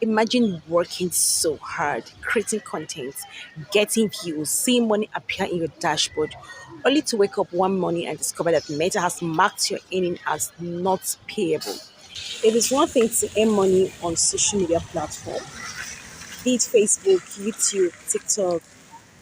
Imagine working so hard, creating content, getting views, seeing money appear in your dashboard, only to wake up one morning and discover that Meta has marked your earning as not payable. It is one thing to earn money on social media platform, be it Facebook, YouTube, TikTok,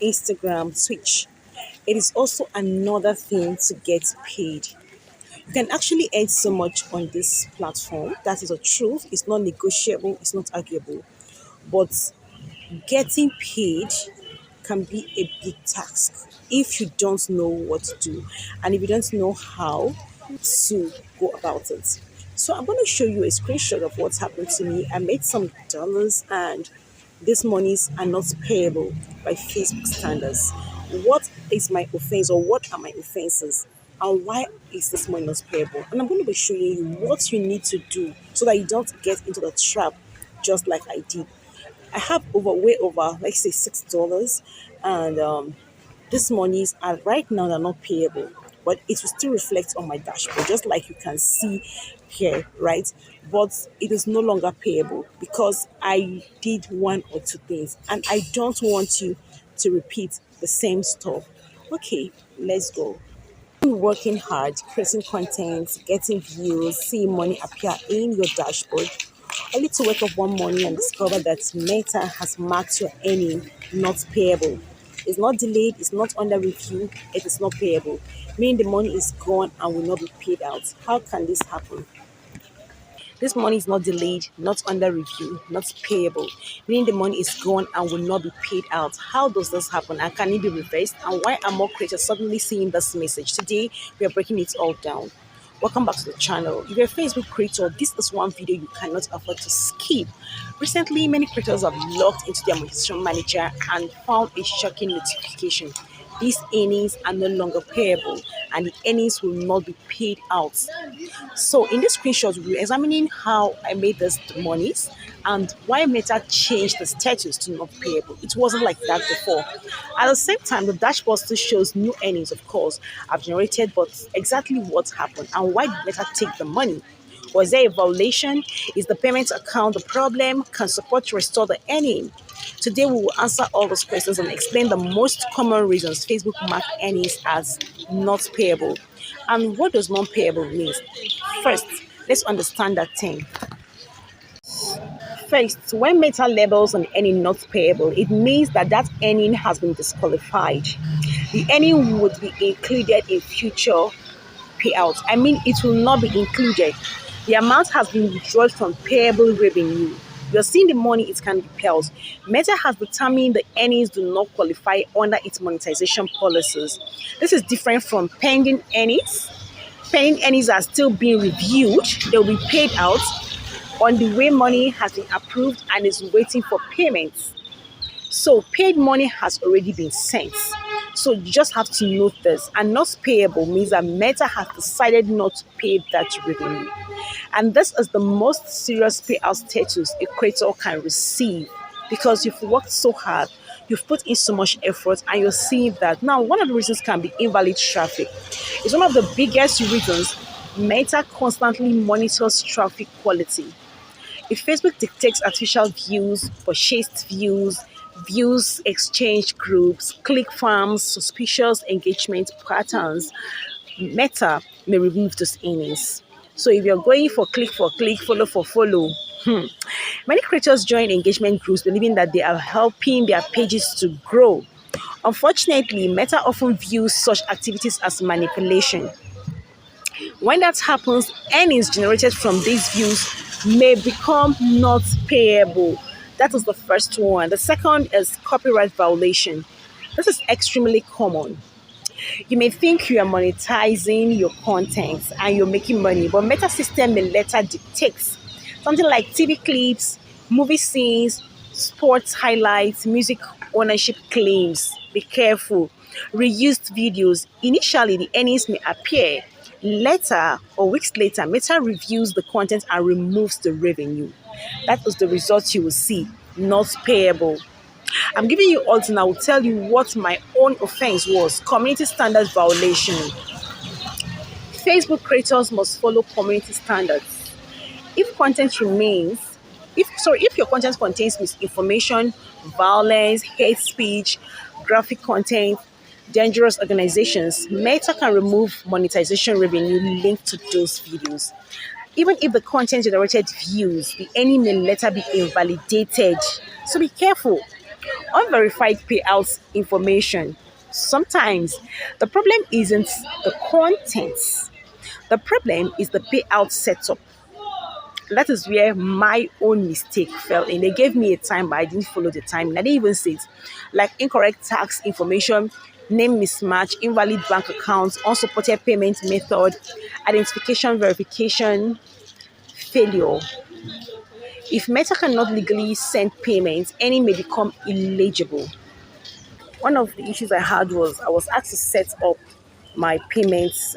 Instagram, Twitch. It is also another thing to get paid. You can actually earn so much on this platform. That is the truth. It's not negotiable, it's not arguable. But getting paid can be a big task if you don't know what to do and if you don't know how to go about it. So I'm going to show you a screenshot of what's happened to me. I made some dollars and these monies are not payable by Facebook standards. What is my offense or what are my offenses? And why is this money not payable? And I'm going to be showing you what you need to do so that you don't get into the trap just like I did. I have way over, like say $6, and these monies are right now they're not payable, but it will still reflect on my dashboard, just like you can see here, right? But it is no longer payable because I did one or two things, and I don't want you to repeat the same stuff. Okay, let's go. Working hard, creating content, getting views, seeing money appear in your dashboard, only to wake up one morning and discover that Meta has marked your earning not payable. It's not delayed, it's not under review, it is not payable, meaning the money is gone and will not be paid out. How can this happen? This money is not delayed, not under review, not payable, meaning the money is gone and will not be paid out. How does this happen and can it be reversed? And why are more creators suddenly seeing this message? Today, we are breaking it all down. Welcome back to the channel. If you're a Facebook creator, this is one video you cannot afford to skip. Recently, many creators have logged into their monetization manager and found a shocking notification. These earnings are no longer payable and the earnings will not be paid out. So in this screenshot, we're examining how I made this monies and why Meta changed the status to not payable. It wasn't like that before. At the same time, the dashboard still shows new earnings, of course, I've generated, but exactly what happened and why did Meta take the money? Was there a violation? Is the payment account the problem? Can support restore the earning? Today, we will answer all those questions and explain the most common reasons Facebook mark earnings as not payable. And what does non payable mean? First, let's understand that thing. First, when Meta labels an earning not payable, it means that that earning has been disqualified. The earning would be included in future payouts. I mean, it will not be included. The amount has been withdrawn from payable revenue. You're seeing the money it can be paid. Meta has determined the earnings do not qualify under its monetization policies. This is different from pending earnings. Pending earnings are still being reviewed. They will be paid out on the way money has been approved and is waiting for payments. So paid money has already been sent. So you just have to note this. And not payable means that Meta has decided not to pay that revenue. And this is the most serious payout status a creator can receive because you've worked so hard, you've put in so much effort, and you're seeing that. Now, one of the reasons can be invalid traffic. It's one of the biggest reasons Meta constantly monitors traffic quality. If Facebook detects artificial views, purchased views, views exchange groups, click farms, suspicious engagement patterns, Meta may remove those earnings. So if you're going for click, follow for follow, many creators join engagement groups believing that they are helping their pages to grow. Unfortunately, Meta often views such activities as manipulation. When that happens, earnings generated from these views may become not payable. That is the first one. The second is copyright violation. This is extremely common. You may think you are monetizing your content and you're making money, but Meta system may later detect something like TV clips, movie scenes, sports highlights, music ownership claims. Be careful. Reused videos. Initially, the earnings may appear. Later or weeks later, Meta reviews the content and removes the revenue. That is the result you will see. Not payable. I'm giving you odds and I will tell you what my own offense was. Community standards violation. Facebook creators must follow community standards. If content remains if your content contains misinformation, violence, hate speech, graphic content, dangerous organizations, Meta can remove monetization revenue linked to those videos. Even if the content generated views, the earning may later be invalidated. So be careful. Unverified payouts information. Sometimes the problem isn't the content. The problem is the payout setup. That is where my own mistake fell in. They gave me a time, but I didn't follow the time. And I didn't even say it. Like incorrect tax information, name mismatch, invalid bank accounts, unsupported payment method, identification verification, failure. If Meta cannot legally send payments, any may become illegible. One of the issues I had was I was asked to set up my payments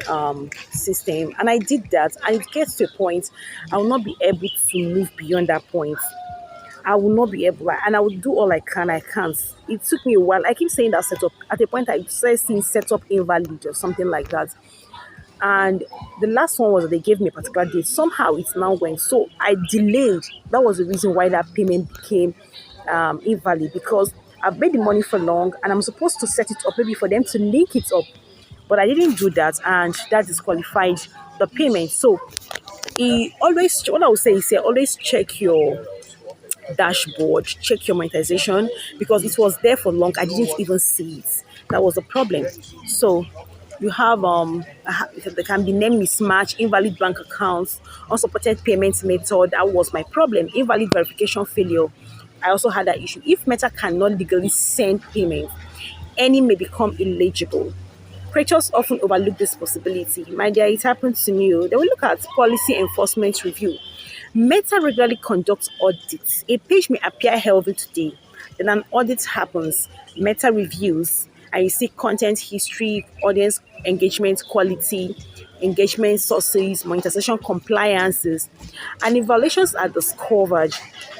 system, and I did that. And it gets to a point I will not be able to move beyond that point. I will not be able, and I will do all I can. I can't. It took me a while. I keep saying that setup. At a point, I started seeing setup invalid or something like that. And the last one was that they gave me a particular date. Somehow it's now went. So I delayed. That was the reason why that payment became invalid, because I've made the money for long and I'm supposed to set it up maybe for them to link it up. But I didn't do that, and that disqualified the payment. So he always, what I would say is, always check your dashboard, check your monetization, because it was there for long. I didn't even see it. That was the problem. So you have there can be name mismatch, invalid bank accounts, unsupported payments method. That was my problem. Invalid verification failure. I also had that issue. If Meta cannot legally send payment, any may become illegible. Creators often overlook this possibility. My dear, it happened to me. Oh. They will look at policy enforcement review. Meta regularly conducts audits. A page may appear healthy today, then an audit happens. Meta reviews, and you see content history, audience engagement quality, engagement sources, monetization compliances, and if violations are discovered,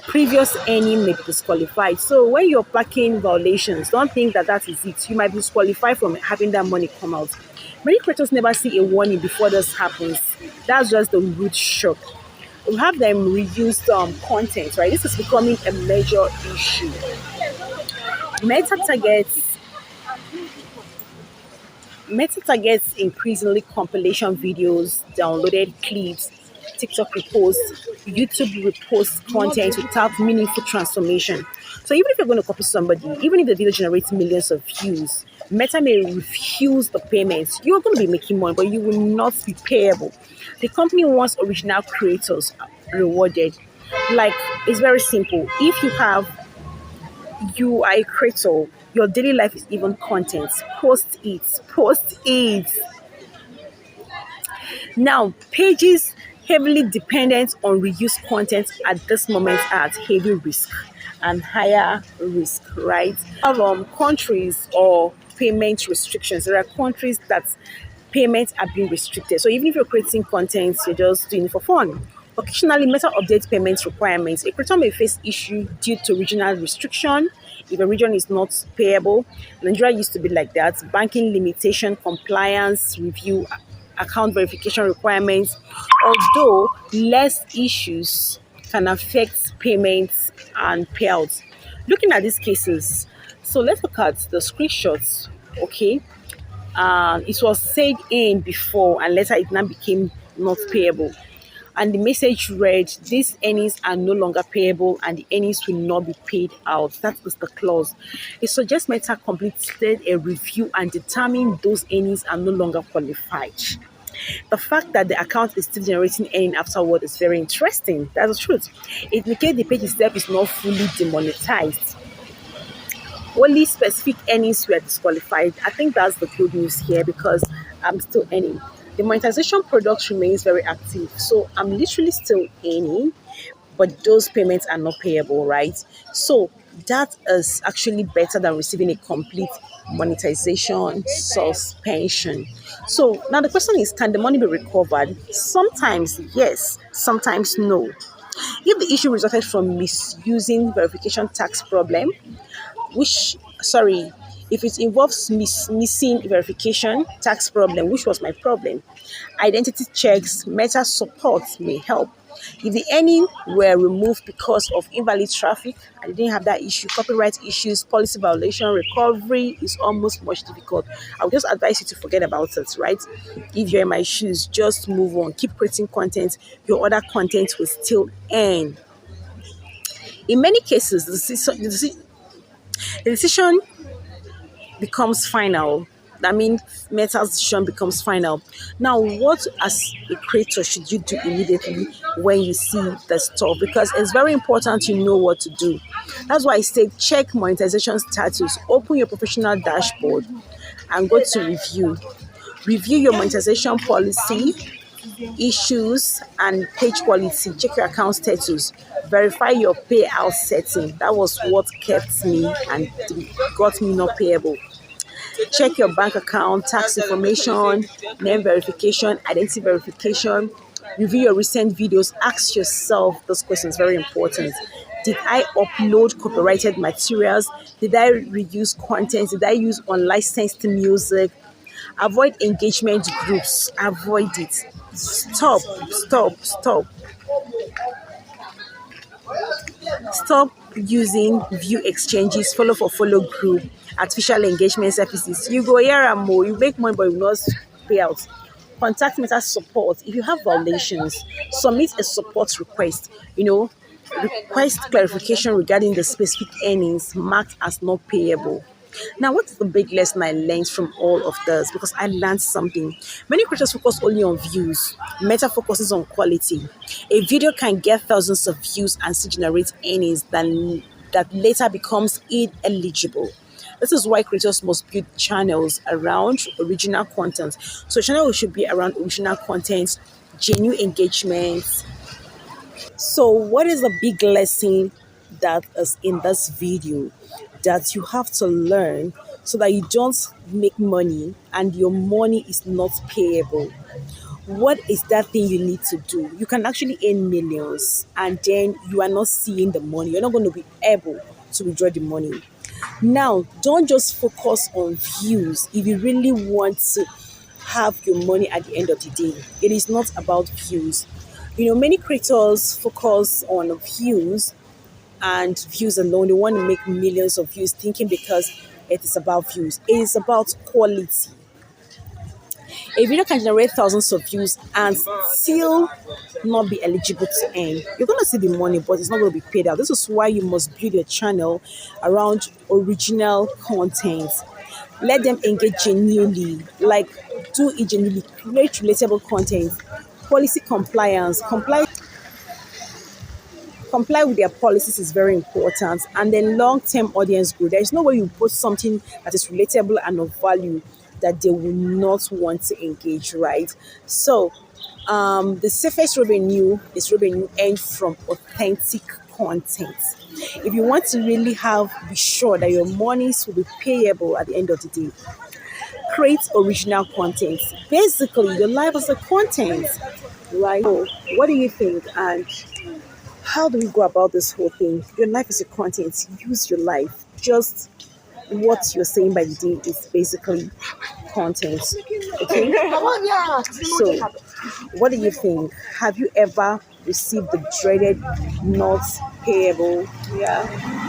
previous earning may be disqualified. So when you're packing violations, don't think that that is it. You might be disqualified from having that money come out. Many creators never see a warning before this happens. That's just the root shock. We have them reused content, right? This is becoming a major issue. Meta targets Meta targets increasingly compilation videos, downloaded clips, TikTok reposts, YouTube reposts content without meaningful transformation. So even if you're going to copy somebody, even if the video generates millions of views, Meta may refuse the payments. You're going to be making money, but you will not be payable. The company wants original creators rewarded. Like, it's very simple. If you are a creator, your daily life is even content. Post it. Post it. Now, pages heavily dependent on reused content at this moment are at heavy risk and higher risk, right? Of countries or payment restrictions. There are countries that payments are being restricted. So even if you're creating content, you're just doing it for fun. Occasionally, Meta updates payment requirements. A creator may face issue due to regional restriction. If a region is not payable, Nigeria used to be like that. Banking limitation, compliance review, account verification requirements. Although less issues can affect payments and payouts. Looking at these cases, so let's look at the screenshots. Okay, it was said in before and later it now became not payable. And the message read, these earnings are no longer payable and the earnings will not be paid out. That is the clause. It suggests Meta completed a review and determined those earnings are no longer qualified. The fact that the account is still generating earning afterward is very interesting. That's the truth. It indicates the page itself is not fully demonetized. Only specific earnings were disqualified. I think that's the good news here because I'm still earning. The monetization product remains very active. So I'm literally still earning, but those payments are not payable, right? So that is actually better than receiving a complete monetization suspension. So now the question is, can the money be recovered? Sometimes yes, sometimes no. If the issue resulted from misusing verification tax problem, which sorry if it involves missing verification tax problem, which was my problem, identity checks, Meta support may help. If the earning were removed because of invalid traffic, I didn't have that issue, copyright issues, policy violation, recovery is almost much difficult. I would just advise you to forget about it, right? If you're in my shoes, just move on. Keep creating content. Your other content will still earn. In many cases, the decision becomes final. That means Meta's decision becomes final. Now, what as a creator should you do immediately when you see the stuff? Because it's very important to know what to do. That's why I say check monetization status, open your professional dashboard, and go to review. Review your monetization policy, issues, and page quality. Check your account status. Verify your payout setting. That was what kept me and got me not payable. Check your bank account, tax information, name verification, identity verification. Review your recent videos. Ask yourself those questions, very important. Did I upload copyrighted materials? Did I reuse content? Did I use unlicensed music? Avoid engagement groups. Avoid it. Stop, stop, stop. Stop using view exchanges, follow for follow group, artificial engagement services. You go here and more, you make money but you will not pay out. Contact Meta support. If you have violations, submit a support request. Request clarification regarding the specific earnings marked as not payable. Now, what is the big lesson I learned from all of this? Because I learned something. Many creators focus only on views. Meta focuses on quality. A video can get thousands of views and still generate earnings that later becomes ineligible. This is why creators must build channels around original content. So channel should be around original content, genuine engagement. So what is the big lesson that is in this video that you have to learn so that you don't make money and your money is not payable? What is that thing you need to do? You can actually earn millions and then you are not seeing the money. You're not going to be able to withdraw the money. Now, don't just focus on views if you really want to have your money at the end of the day. It is not about views. Many creators focus on views and views alone. They want to make millions of views thinking because it is about views. It is about quality. A video can generate thousands of views and still not be eligible to earn. You're going to see the money, but it's not going to be paid out. This is why you must build your channel around original content. Let them engage genuinely, like do it genuinely, create relatable content, policy compliance, comply with their policies is very important, and then long-term audience growth. There is no way you post something that is relatable and of value that they will not want to engage, right? So the safest revenue is revenue earned from authentic content. If you want to really be sure that your monies will be payable at the end of the day, create original content. Basically, your life is a content, right? So what do you think? And how do we go about this whole thing? Your life is a content. Use your life. Just what you're saying by the day is basically content. Okay? So, what do you think? Have you ever received the dreaded not payable? Yeah.